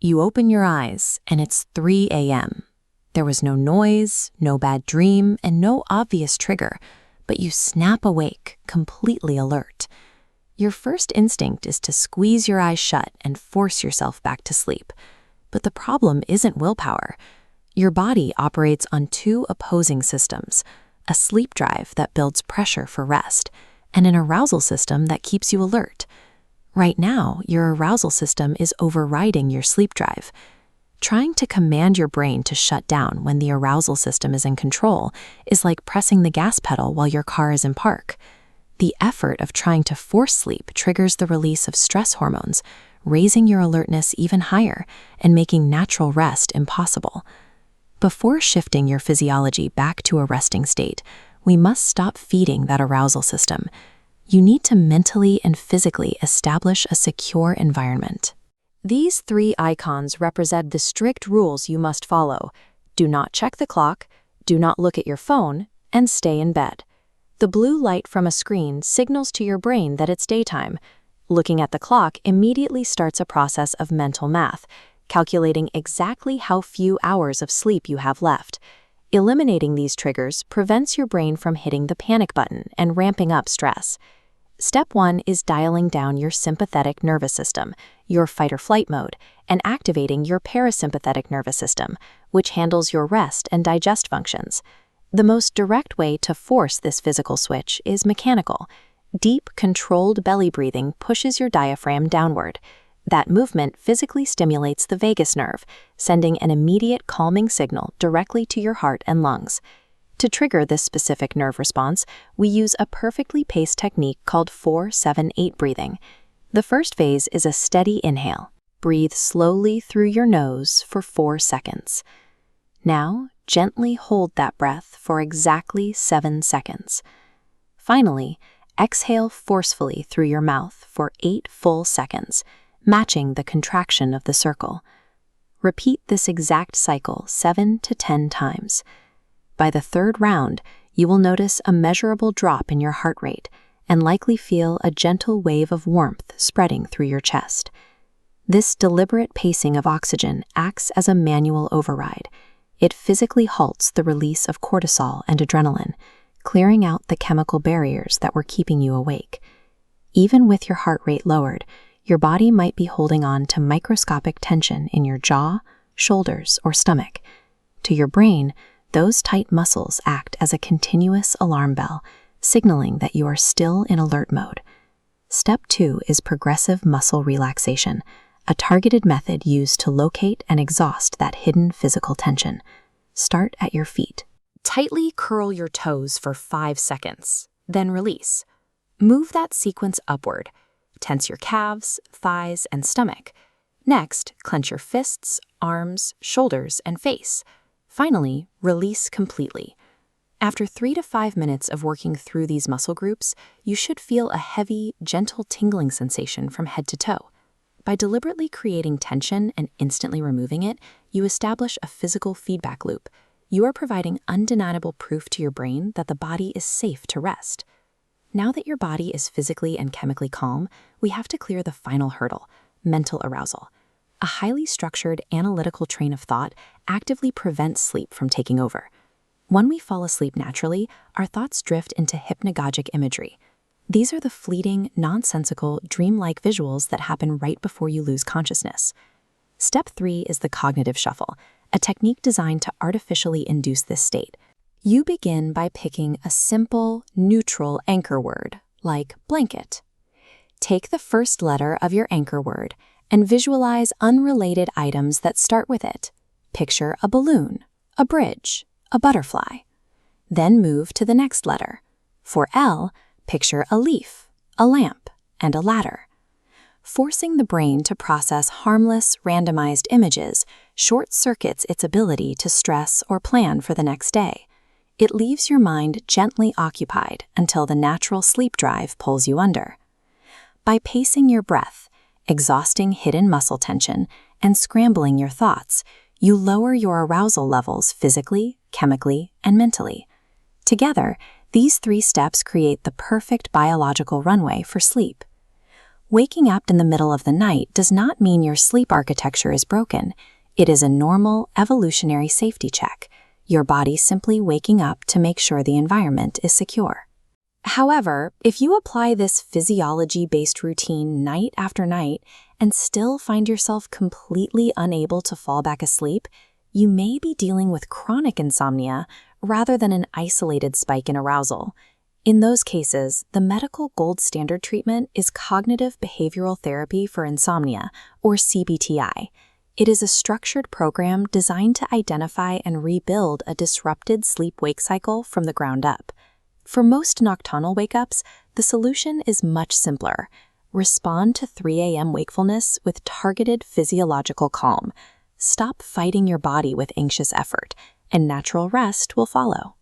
You open your eyes, and it's 3 a.m. There was no noise, no bad dream, and no obvious trigger, but you snap awake, completely alert. Your first instinct is to squeeze your eyes shut and force yourself back to sleep. But the problem isn't willpower. Your body operates on two opposing systems, a sleep drive that builds pressure for rest, and an arousal system that keeps you alert. Right now, your arousal system is overriding your sleep drive. Trying to command your brain to shut down when the arousal system is in control is like pressing the gas pedal while your car is in park. The effort of trying to force sleep triggers the release of stress hormones, raising your alertness even higher and making natural rest impossible. Before shifting your physiology back to a resting state, we must stop feeding that arousal system. You need to mentally and physically establish a secure environment. These 3 icons represent the strict rules you must follow. Do not check the clock, do not look at your phone, and stay in bed. The blue light from a screen signals to your brain that it's daytime. Looking at the clock immediately starts a process of mental math, calculating exactly how few hours of sleep you have left. Eliminating these triggers prevents your brain from hitting the panic button and ramping up stress. Step 1 is dialing down your sympathetic nervous system, your fight-or-flight mode, and activating your parasympathetic nervous system, which handles your rest and digest functions. The most direct way to force this physical switch is mechanical. Deep, controlled belly breathing pushes your diaphragm downward. That movement physically stimulates the vagus nerve, sending an immediate calming signal directly to your heart and lungs. To trigger this specific nerve response, we use a perfectly paced technique called 4-7-8 breathing. The first phase is a steady inhale. Breathe slowly through your nose for 4 seconds. Now, gently hold that breath for exactly 7 seconds. Finally, exhale forcefully through your mouth for 8 full seconds, matching the contraction of the circle. Repeat this exact cycle 7 to 10 times. By the 3rd round, you will notice a measurable drop in your heart rate and likely feel a gentle wave of warmth spreading through your chest. This deliberate pacing of oxygen acts as a manual override. It physically halts the release of cortisol and adrenaline, clearing out the chemical barriers that were keeping you awake. Even with your heart rate lowered, your body might be holding on to microscopic tension in your jaw, shoulders, or stomach. To your brain, those tight muscles act as a continuous alarm bell, signaling that you are still in alert mode. Step 2 is progressive muscle relaxation, a targeted method used to locate and exhaust that hidden physical tension. Start at your feet. Tightly curl your toes for 5 seconds, then release. Move that sequence upward. Tense your calves, thighs, and stomach. Next, clench your fists, arms, shoulders, and face. Finally, release completely. After 3 to 5 minutes of working through these muscle groups, you should feel a heavy, gentle tingling sensation from head to toe. By deliberately creating tension and instantly removing it, you establish a physical feedback loop. You are providing undeniable proof to your brain that the body is safe to rest. Now that your body is physically and chemically calm, we have to clear the final hurdle, mental arousal. A highly structured, analytical train of thought actively prevents sleep from taking over. When we fall asleep naturally, our thoughts drift into hypnagogic imagery. These are the fleeting, nonsensical, dreamlike visuals that happen right before you lose consciousness. Step 3 is the cognitive shuffle, a technique designed to artificially induce this state. You begin by picking a simple, neutral anchor word, like blanket. Take the first letter of your anchor word and visualize unrelated items that start with it. Picture a balloon, a bridge, a butterfly. Then move to the next letter. For L, picture a leaf, a lamp, and a ladder. Forcing the brain to process harmless, randomized images short-circuits its ability to stress or plan for the next day. It leaves your mind gently occupied until the natural sleep drive pulls you under. By pacing your breath, exhausting hidden muscle tension, and scrambling your thoughts, you lower your arousal levels physically, chemically, and mentally. Together, these 3 steps create the perfect biological runway for sleep. Waking up in the middle of the night does not mean your sleep architecture is broken. It is a normal, evolutionary safety check, your body simply waking up to make sure the environment is secure. However, if you apply this physiology-based routine night after night and still find yourself completely unable to fall back asleep, you may be dealing with chronic insomnia rather than an isolated spike in arousal. In those cases, the medical gold standard treatment is cognitive behavioral therapy for insomnia, or CBTI. It is a structured program designed to identify and rebuild a disrupted sleep-wake cycle from the ground up. For most nocturnal wake-ups, the solution is much simpler. Respond to 3 a.m. wakefulness with targeted physiological calm. Stop fighting your body with anxious effort, and natural rest will follow.